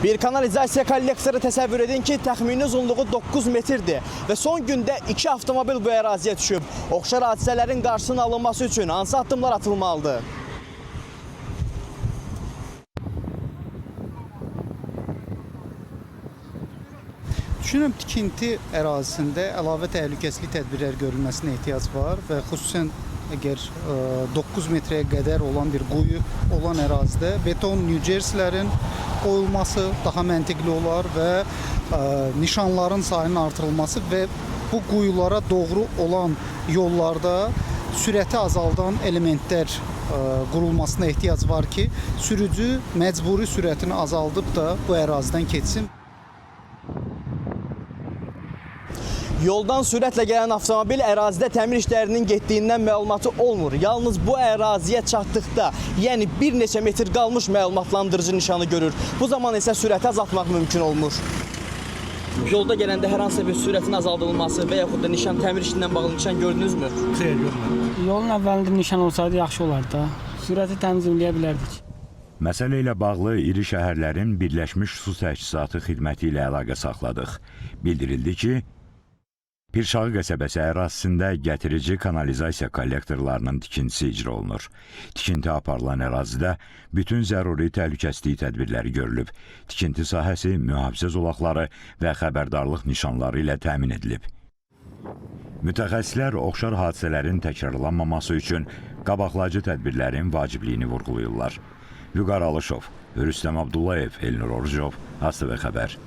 Bir kanalizasiya kollektoru təsəvvür edin ki, təxmini uzunluğu 9 metrdir və son gündə 2 avtomobil bu əraziyə düşüb. Oxşar hadisələrin qarşısının alınması üçün hansı addımlar atılmalıdır? Düşünürüm tikinti ərazisində əlavə təhlükəsizlik tədbirlər görülməsinə ehtiyac var və xüsusən əgər 9 metrəyə qədər olan bir quyu olan ərazidə beton nücerslərin qoyulması daha məntiqli olar və nişanların sayının artırılması və bu quyulara doğru olan yollarda sürəti azaldan elementlər qurulmasına ehtiyac var ki, sürücü məcburi sürətini azaldıb da bu ərazidən keçsin. Yoldan sürətlə gələn avtomobil ərazidə təmir işlərinin getdiyindən məlumatı olmur. Yalnız bu əraziyə çatdıqda, yəni bir neçə metr qalmış məlumatlandırıcı nişanı görür. Bu zaman isə sürəti azaltmaq mümkün olmur. Yolda gələndə hər hansı bir sürətin azaldılması və yaxud da nişan təmir işindən bağlı nişan gördünüzmü? Xeyr, yoxdur. Yolun əvvəlində nişan olsaydı yaxşı olardı da. Sürəti tənzimləyə bilərdik. Məsələ ilə bağlı iri şəhərlərin Birləşmiş Su Təchizatı xidməti ilə əlaqə saxladıq. Bildirildi ki, Pirşağı qəsəbəsi ərazisində gətirici kanalizasiya kollektorlarının tikintisi icra olunur. Tikinti aparılan ərazidə bütün zəruri təhlükəsizlik tədbirləri görülüb. Tikinti sahəsi mühafizə zolaqları və xəbərdarlıq nişanları ilə təmin edilib. Mütəxəssislər oxşar hadisələrin təkrarlanmaması üçün qabaqlayıcı tədbirlərin vacibliyini vurğulayırlar. Vüqar Alışov, Rüstəm Abdullayev, Elnur Orucov, ATV Xəbər.